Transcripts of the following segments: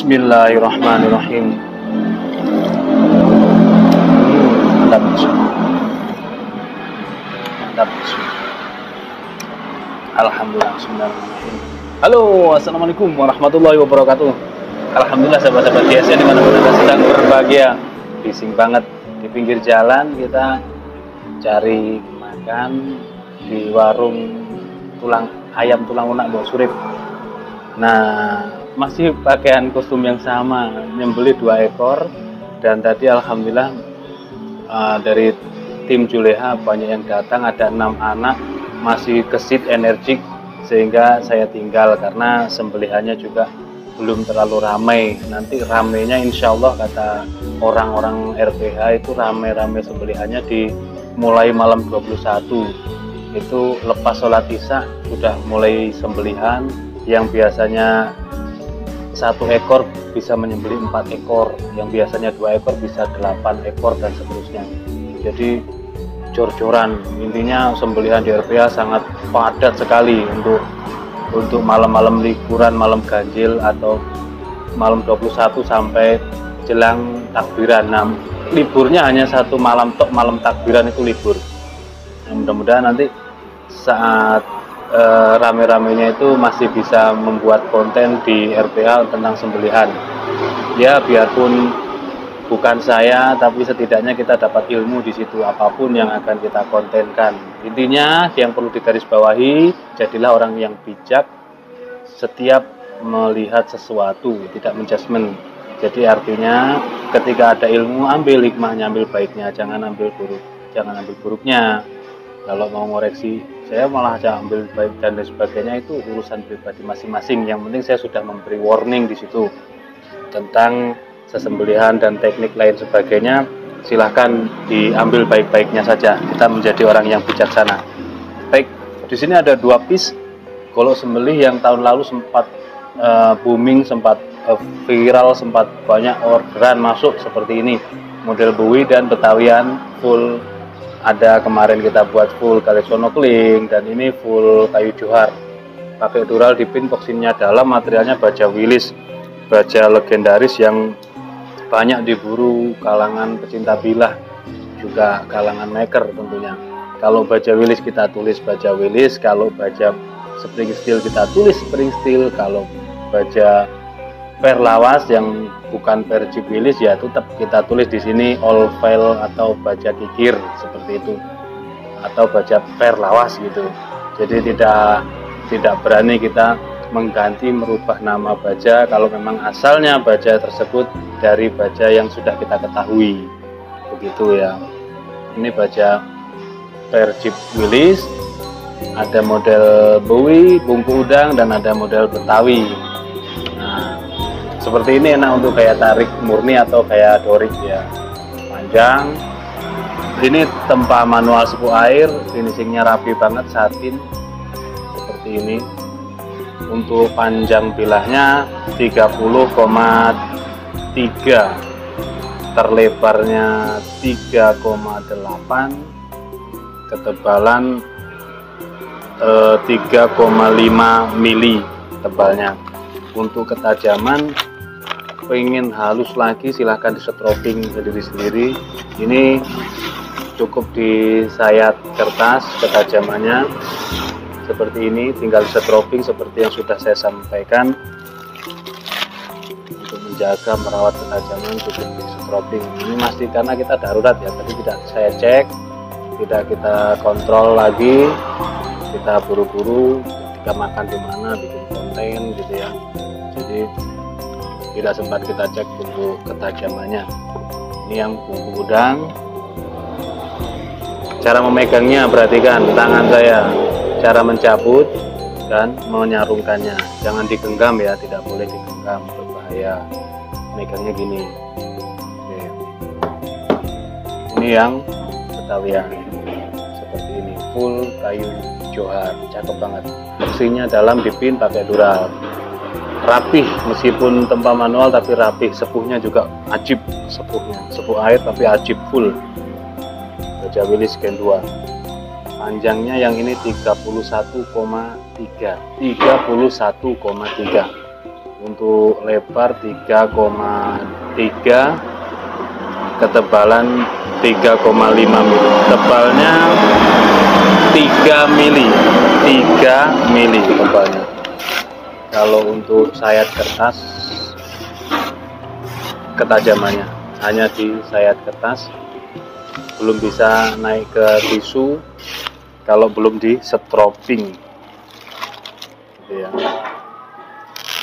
Bismillahirrahmanirrahim. Mantap. Mantap. Alhamdulillah. Bismillahirrahmanirrahim. Halo, assalamualaikum warahmatullahi wabarakatuh. Alhamdulillah sahabat-sahabat GSN dimana-mana Anda sedang berbahagia. Bising banget di pinggir jalan, kita cari makan di warung ayam tulang lunak Mbok Surip. Nah, masih pakaian kostum yang sama, nyembeli 2 ekor, dan tadi alhamdulillah dari tim Juleha banyak yang datang, ada 6 anak, masih kesit energik, sehingga saya tinggal karena sembelihannya juga belum terlalu ramai. Nanti ramainya insya Allah kata orang-orang RPH itu rame-rame sembelihannya mulai malam 21 itu lepas sholat isya sudah mulai sembelihan. Yang biasanya 1 ekor bisa menyembelih 4 ekor, yang biasanya 2 ekor bisa 8 ekor dan seterusnya. Jadi jor-joran, intinya sembelihan di RPH sangat padat sekali untuk malam-malam liburan, malam ganjil atau malam 21 sampai jelang takbiran. Nah, liburnya hanya 1 malam tok, malam takbiran itu libur. Nah, mudah-mudahan nanti saat rame-ramenya itu masih bisa membuat konten di RPH tentang sembelihan. Ya, biarpun bukan saya, tapi setidaknya kita dapat ilmu di situ apapun yang akan kita kontenkan. Intinya yang perlu digarisbawahi, jadilah orang yang bijak setiap melihat sesuatu, tidak menjudgment. Jadi artinya ketika ada ilmu, ambil hikmahnya, ambil baiknya, jangan ambil buruknya. Kalau mau ngoreksi, saya malah ambil baik dan lain sebagainya, itu urusan pribadi masing-masing. Yang penting saya sudah memberi warning di situ tentang sesembelihan dan teknik lain sebagainya. Silahkan diambil baik-baiknya saja. Kita menjadi orang yang bijaksana. Baik, di sini ada 2 piece. Kalau sembelih yang tahun lalu sempat booming, sempat viral, sempat banyak orderan masuk seperti ini. Model Bowie dan Betawian full. Ada kemarin kita buat full Kalisonokling, dan ini full kayu johar. Pakai dural dipin, toksinnya dalam, materialnya baja Willis, baja legendaris yang banyak diburu kalangan pecinta bilah, juga kalangan maker tentunya. Kalau baja Willis kita tulis baja Willis, kalau baja spring steel kita tulis spring steel, kalau baja per lawas yang bukan per Jeep Willis ya tetap kita tulis di sini all file atau baja kikir seperti itu, atau baja per lawas gitu. Jadi tidak berani kita mengganti, merubah nama baja kalau memang asalnya baja tersebut dari baja yang sudah kita ketahui, begitu ya. Ini baja per Jeep Willis, ada model Bowie, bungku udang, dan ada model Betawi. Nah, seperti ini enak untuk kayak tarik murni atau kayak dorik ya, panjang. Ini tempa manual sepuh air, finishingnya rapi banget, satin seperti ini. Untuk panjang bilahnya 30,3, terlebarnya 3,8, ketebalan 3,5 mili tebalnya. Untuk ketajaman, pengen halus lagi silahkan disetroping sendiri-sendiri. Ini cukup disayat kertas, ketajamannya seperti ini, tinggal disetroping seperti yang sudah saya sampaikan. Untuk menjaga merawat ketajaman cukup disetroping. Ini masih karena kita darurat ya, tadi tidak saya cek, tidak kita kontrol lagi, kita buru-buru ketika makan di mana, bikin konten gitu ya. Jadi tidak sempat kita cek untuk ketajamannya. Ini yang bungku udang. Cara memegangnya, perhatikan tangan saya, cara mencabut dan menyarungkannya, jangan digenggam ya, tidak boleh digenggam, berbahaya. Megangnya gini. Oke. Ini yang Betawian seperti ini, full kayu johar, cakep banget. Mesinnya dalam, dipin pakai dural, rapih, meskipun tempa manual tapi rapih. Sepuhnya juga ajib, sepuh air tapi ajib full. Baja Willis Gen 2. Panjangnya yang ini 31,3. untuk lebar 3,3, ketebalan 3,5 mili, tebalnya 3 mili, 3 mili tebalnya. Kalau untuk sayat kertas, ketajamannya hanya di sayat kertas, belum bisa naik ke tisu kalau belum di stroping gitu ya.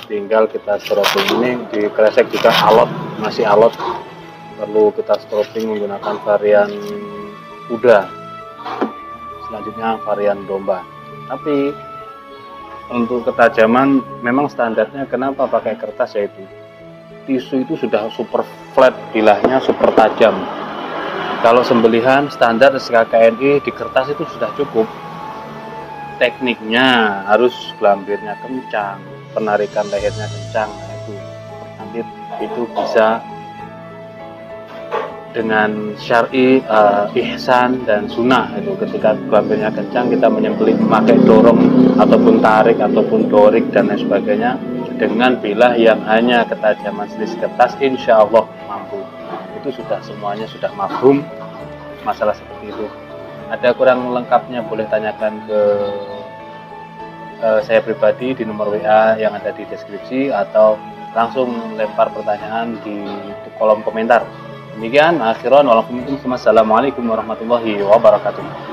Tinggal kita stroping, ini di kresek juga alot, masih alot, perlu kita stroping menggunakan varian kuda, selanjutnya varian domba. Tapi untuk ketajaman memang standarnya kenapa pakai kertas, yaitu tisu itu sudah super flat, bilahnya super tajam. Kalau sembelihan standar SKKNI di kertas itu sudah cukup. Tekniknya harus gelambirnya kencang, penarikan lehernya kencang. Nah, itu nanti itu bisa dengan syar'i, ihsan dan sunnah. Itu ketika gelambirnya kencang, kita menyembelih memakai dorong ataupun tarik ataupun dorik dan lain sebagainya dengan bilah yang hanya ketajaman selisih kertas, insya Allah mampu. Itu sudah semuanya sudah mafhum masalah seperti itu. Ada kurang lengkapnya boleh tanyakan ke saya pribadi di nomor WA yang ada di deskripsi, atau langsung lempar pertanyaan di kolom komentar. Demikian, akhiran, wassalamualaikum warahmatullahi wabarakatuh.